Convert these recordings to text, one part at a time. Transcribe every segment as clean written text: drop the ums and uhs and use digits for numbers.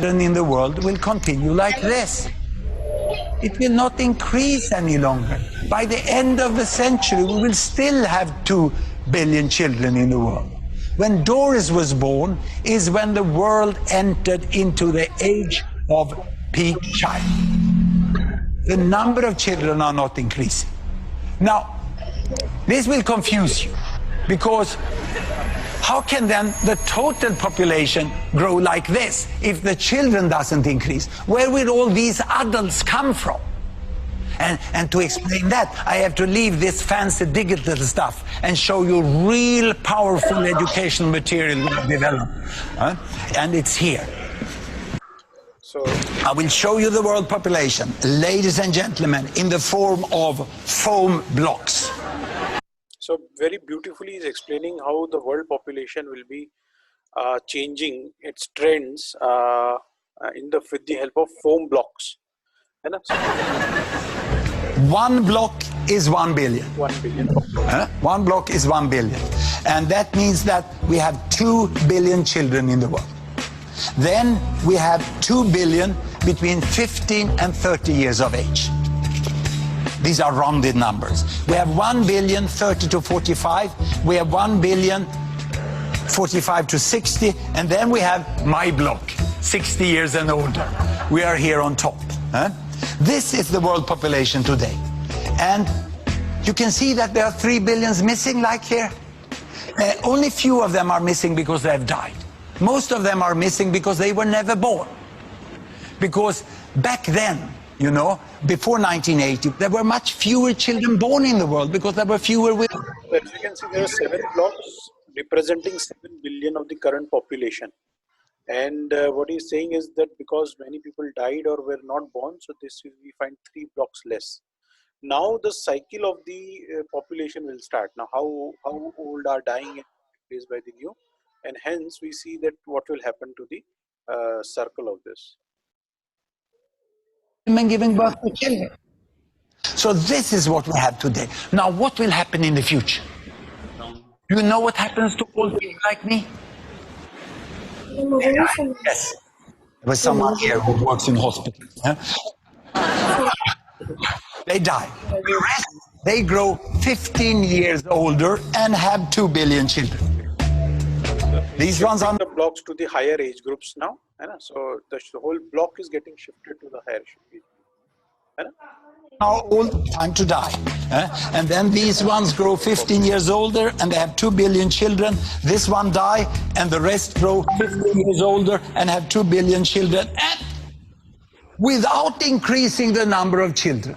children in the world will continue like this. It will not increase any longer. By the end of the century, we will still have 2 billion children in the world. When Doris was born is when the world entered into the age of peak child. The number of children are not increasing. Now, this will confuse you, because how can then the total population grow like this if the children doesn't increase? Where will all these adults come from? And to explain that, I have to leave this fancy digital stuff and show you real powerful educational material we have developed. And it's here. So I will show you the world population, ladies and gentlemen, in the form of foam blocks. So very beautifully is explaining how the world population will be changing its trends with the help of foam blocks. One block is 1 billion. 1 billion. One block is 1 billion. And that means that we have 2 billion children in the world. Then we have 2 billion between 15 and 30 years of age. These are rounded numbers. We have 1 billion 30 to 45. We have 1 billion 45 to 60. And then we have my block, 60 years and older. We are here on top. This is the world population today. And you can see that there are 3 billions missing, like here. Only few of them are missing because they have died. Most of them are missing because they were never born. Because back then, you know, before 1980, there were much fewer children born in the world because there were fewer women. As you can see, there are 7 blocks representing 7 billion of the current population. And what he's saying is that because many people died or were not born, so we find 3 blocks less. Now the cycle of the population will start. Now how old are dying and replaced by the new, and hence we see that what will happen to the circle of this. Women giving birth to children. So this is what we have today. Now what will happen in the future? You know what happens to old people like me? Yes. There was someone here who works in hospitals. They die. The rest, they grow 15 years older and have 2 billion children. These ones are the blocks to the higher age groups now. So the whole block is getting shifted to the higher. now old, time to die. And then these ones grow 15 years older and they have 2 billion children. This one die and the rest grow 15 years older and have 2 billion children. And without increasing the number of children,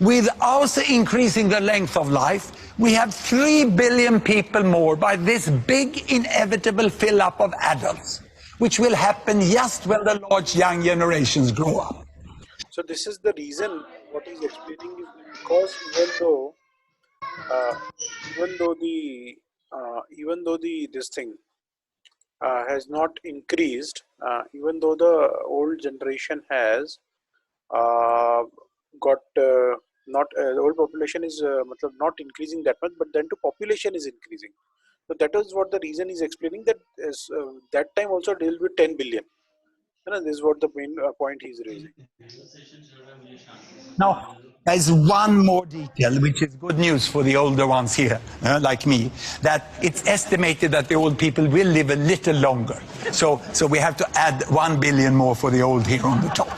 without increasing the length of life, we have 3 billion people more by this big inevitable fill-up of adults, which will happen just when the large young generations grow up. So this is the reason what he's explaining is because even though this thing has not increased, even though the old generation has the old population is not increasing that much, but then the population is increasing. So that is what the reason is explaining, that that time also deal with 10 billion. And this is what the main point he's raising. Now, there's one more detail, which is good news for the older ones here, like me, that it's estimated that the old people will live a little longer. So we have to add 1 billion more for the old here on the top.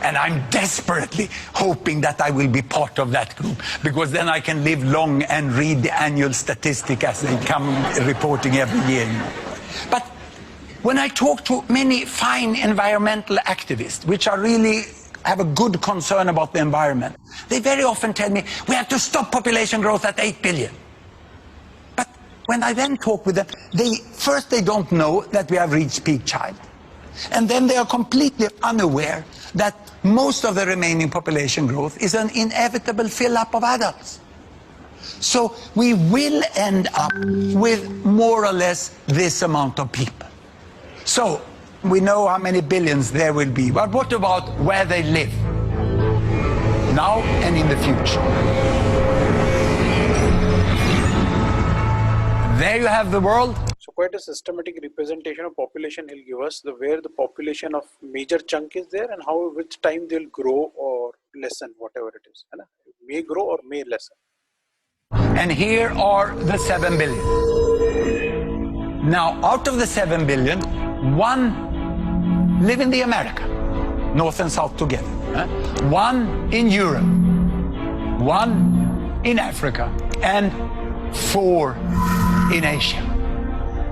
And I'm desperately hoping that I will be part of that group, because then I can live long and read the annual statistic as they come reporting every year. But when I talk to many fine environmental activists, which are really have a good concern about the environment, they very often tell me, we have to stop population growth at 8 billion. But when I then talk with them, first they don't know that we have reached peak child. And then they are completely unaware that most of the remaining population growth is an inevitable fill-up of adults. So we will end up with more or less this amount of people. So we know how many billions there will be, but what about where they live now and in the future? There you have the world. So quite a systematic representation of population he'll give us, where the population of major chunk is there and how which time they'll grow or lessen, whatever it is. May grow or may lessen. And here are the 7 billion. Now, out of the 7 billion, 1 live in the America, North and South together. 1 in Europe, 1 in Africa, and 4 in Asia.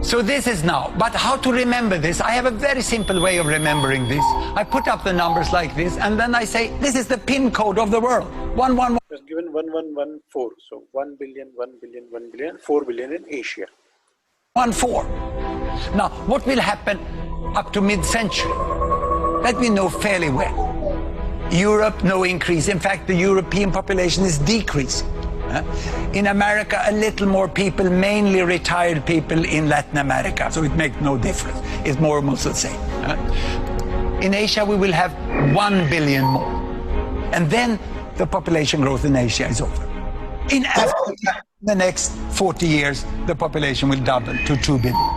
So this is now, but how to remember this? I have a very simple way of remembering this. I put up the numbers like this, and then I say, this is the PIN code of the world. 111. It's given 1114. So 1 billion, 1 billion, 1 billion, 4 billion in Asia. 14. Now, what will happen up to mid-century? That we know fairly well. Europe, no increase. In fact, the European population is decreasing. In America, a little more people, mainly retired people in Latin America, so it makes no difference. It's more or less the same. In Asia, we will have 1 billion more. And then the population growth in Asia is over. In Africa, in the next 40 years, the population will double to 2 billion.